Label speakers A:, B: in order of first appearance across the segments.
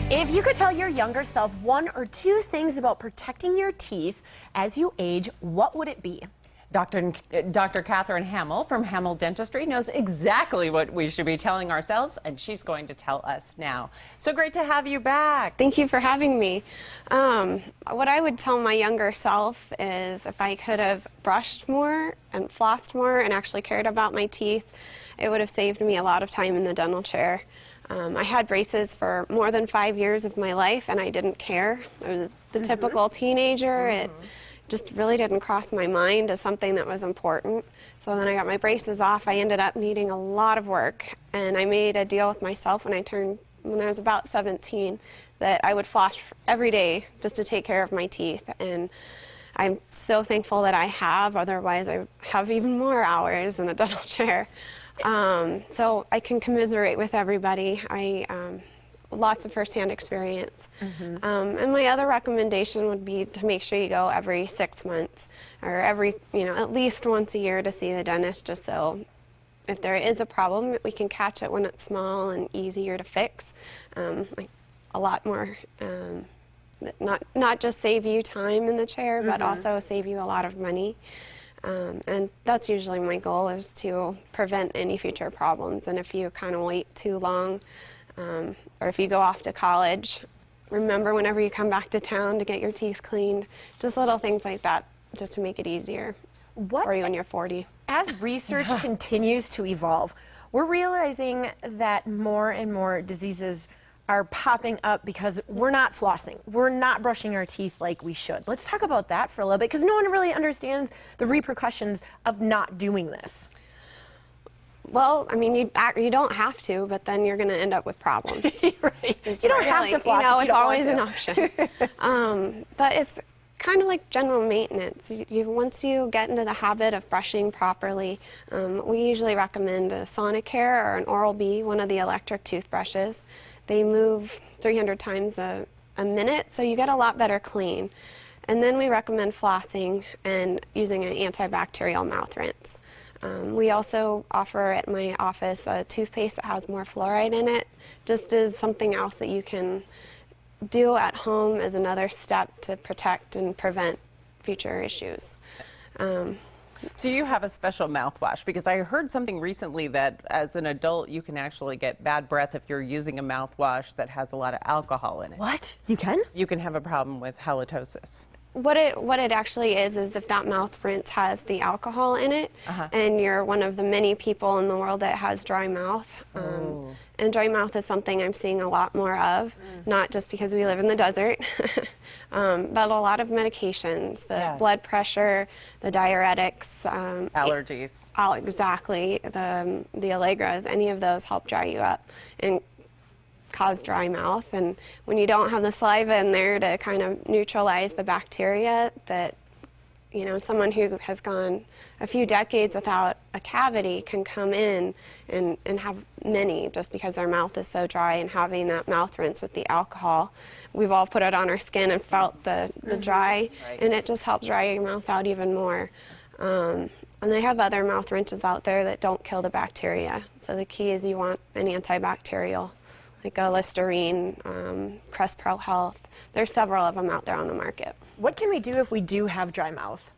A: If you could tell your younger self one or two things about protecting your teeth as you age, what would it be?
B: Dr. Katherine Hammel from Hammel Dentistry knows exactly what we should be telling ourselves, and she's going to tell us now. So great to have you back.
C: Thank you for having me. What I would tell my younger self is if I could have brushed more and flossed more and actually cared about my teeth, it would have saved me a lot of time in the dental chair. I had braces for more than 5 years of my life, and I didn't care. I was the typical teenager. It just really didn't cross my mind as something that was important. So then I got my braces off. I ended up needing a lot of work, and I made a deal with myself when I was about 17 that I would floss every day just to take care of my teeth. And I'm so thankful that I have. Otherwise, I have even more hours in the dental chair. So I can commiserate with everybody. Lots of firsthand experience. And my other recommendation would be to make sure you go every 6 months or at least once a year to see the dentist, just so if there is a problem, we can catch it when it's small and easier to fix. A lot more, not just save you time in the chair, but also save you a lot of money. And that's usually my goal, is to prevent any future problems. And if you kind of wait too long, or if you go off to college, remember whenever you come back to town to get your teeth cleaned. Just little things like that, just to make it easier for you when you're 40.
A: As research continues to evolve, we're realizing that more and more diseases are popping up because we're not flossing. We're not brushing our teeth like we should. Let's talk about that for a little bit, because no one really understands the repercussions of not doing this.
C: Well, I mean, you don't have to, but then you're going to end up with problems.
A: Right. You don't have to floss.
C: It's always an option. But it's kind of like general maintenance. Once you get into the habit of brushing properly, we usually recommend a Sonicare or an Oral-B, one of the electric toothbrushes. They move 300 times a minute, so you get a lot better clean. And then we recommend flossing and using an antibacterial mouth rinse. We also offer at my office a toothpaste that has more fluoride in it, just as something else that you can do at home as another step to protect and prevent future issues.
B: So you have a special mouthwash, because I heard something recently that as an adult you can actually get bad breath if you're using a mouthwash that has a lot of alcohol in it.
A: What? You can?
B: You can have a problem with halitosis.
C: What it actually is if that mouth rinse has the alcohol in it, and you're one of the many people in the world that has dry mouth. And dry mouth is something I'm seeing a lot more of, not just because we live in the desert, but a lot of medications, the blood pressure, the diuretics.
B: Allergies.
C: Exactly. The Allegras, any of those help dry you up and cause dry mouth. And when you don't have the saliva in there to kind of neutralize the bacteria, that someone who has gone a few decades without a cavity can come in and have many, just because their mouth is so dry. And having that mouth rinse with the alcohol, we've all put it on our skin and felt the dry, and it just helps dry your mouth out even more. And they have other mouth rinses out there that don't kill the bacteria. So the key is you want an antibacterial, like a Listerine, Crest Pro Health. There's several of them out there on the market.
A: What can we do if we do have dry mouth?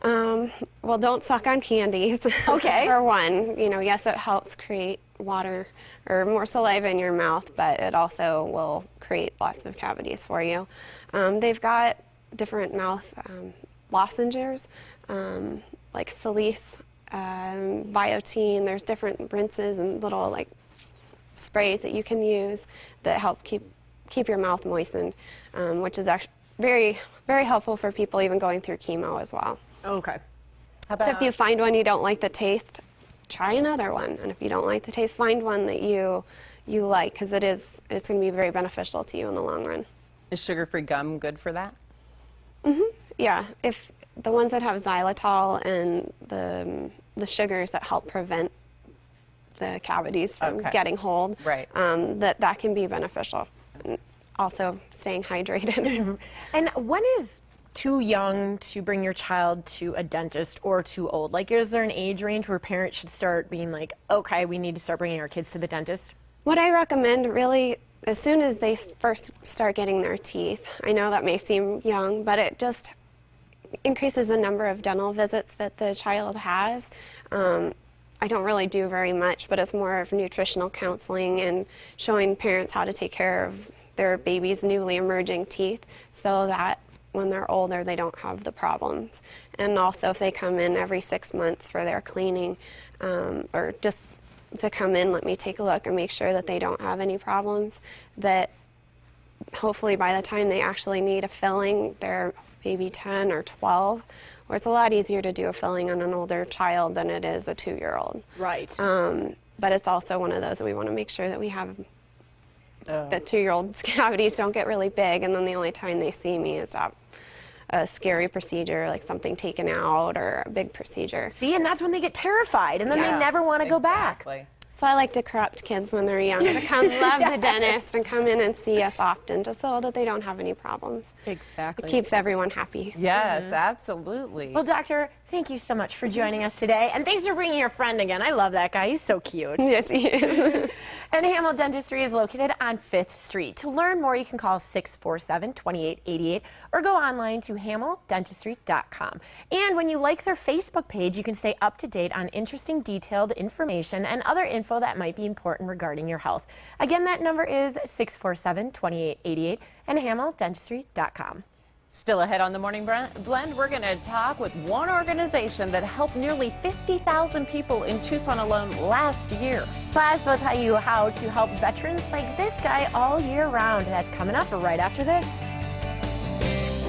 C: Well, don't suck on candies.
A: Okay.
C: For one, yes, it helps create water or more saliva in your mouth, but it also will create lots of cavities for you. They've got different mouth lozenges, like Salice, Biotine. There's different rinses and little sprays that you can use that help keep your mouth moistened, which is actually very, very helpful for people even going through chemo as well.
A: Okay.
C: So if you find one you don't like the taste, try another one. And if you don't like the taste, find one that you like, because it's going to be very beneficial to you in the long run.
B: Is sugar-free gum good for that?
C: Yeah. If the ones that have xylitol and the sugars that help prevent the cavities from getting hold, that can be beneficial. And also staying hydrated.
A: And when is too young to bring your child to a dentist, or too old? Like, is there an age range where parents should start being like, okay, we need to start bringing our kids to the dentist?
C: What I recommend really as soon as they first start getting their teeth, I know that may seem young, but it just increases the number of dental visits that the child has. I don't really do very much, but it's more of nutritional counseling and showing parents how to take care of their baby's newly emerging teeth so that when they're older they don't have the problems. And also if they come in every 6 months for their cleaning, or just to come in, let me take a look and make sure that they don't have any problems, that hopefully by the time they actually need a filling, they're maybe 10 or 12, where it's a lot easier to do a filling on an older child than it is a 2-year-old.
A: Right.
C: But it's also one of those that we want to make sure that we have the 2-year-old cavities don't get really big, and then the only time they see me is at a scary procedure, like something taken out or a big procedure.
A: See, and that's when they get terrified, and then they never want to go back.
C: So I like to corrupt kids when they're young to come love the dentist and come in and see us often, just so that they don't have any problems.
A: Exactly.
C: It keeps everyone happy.
B: Yes, absolutely.
A: Well, doctor, thank you so much for joining us today, and thanks for bringing your friend again. I love that guy. He's so cute.
C: Yes, he is.
A: And Hammel Dentistry is located on 5th Street. To learn more, you can call 647-2888 or go online to hammeldentistry.com. And when you like their Facebook page, you can stay up to date on interesting, detailed information and other info that might be important regarding your health. Again, that number is 647-2888 and hammeldentistry.com.
B: Still ahead on the Morning Blend, we're going to talk with one organization that helped nearly 50,000 people in Tucson alone last year.
A: Plus, we'll tell you how to help veterans like this guy all year round. That's coming up right after this.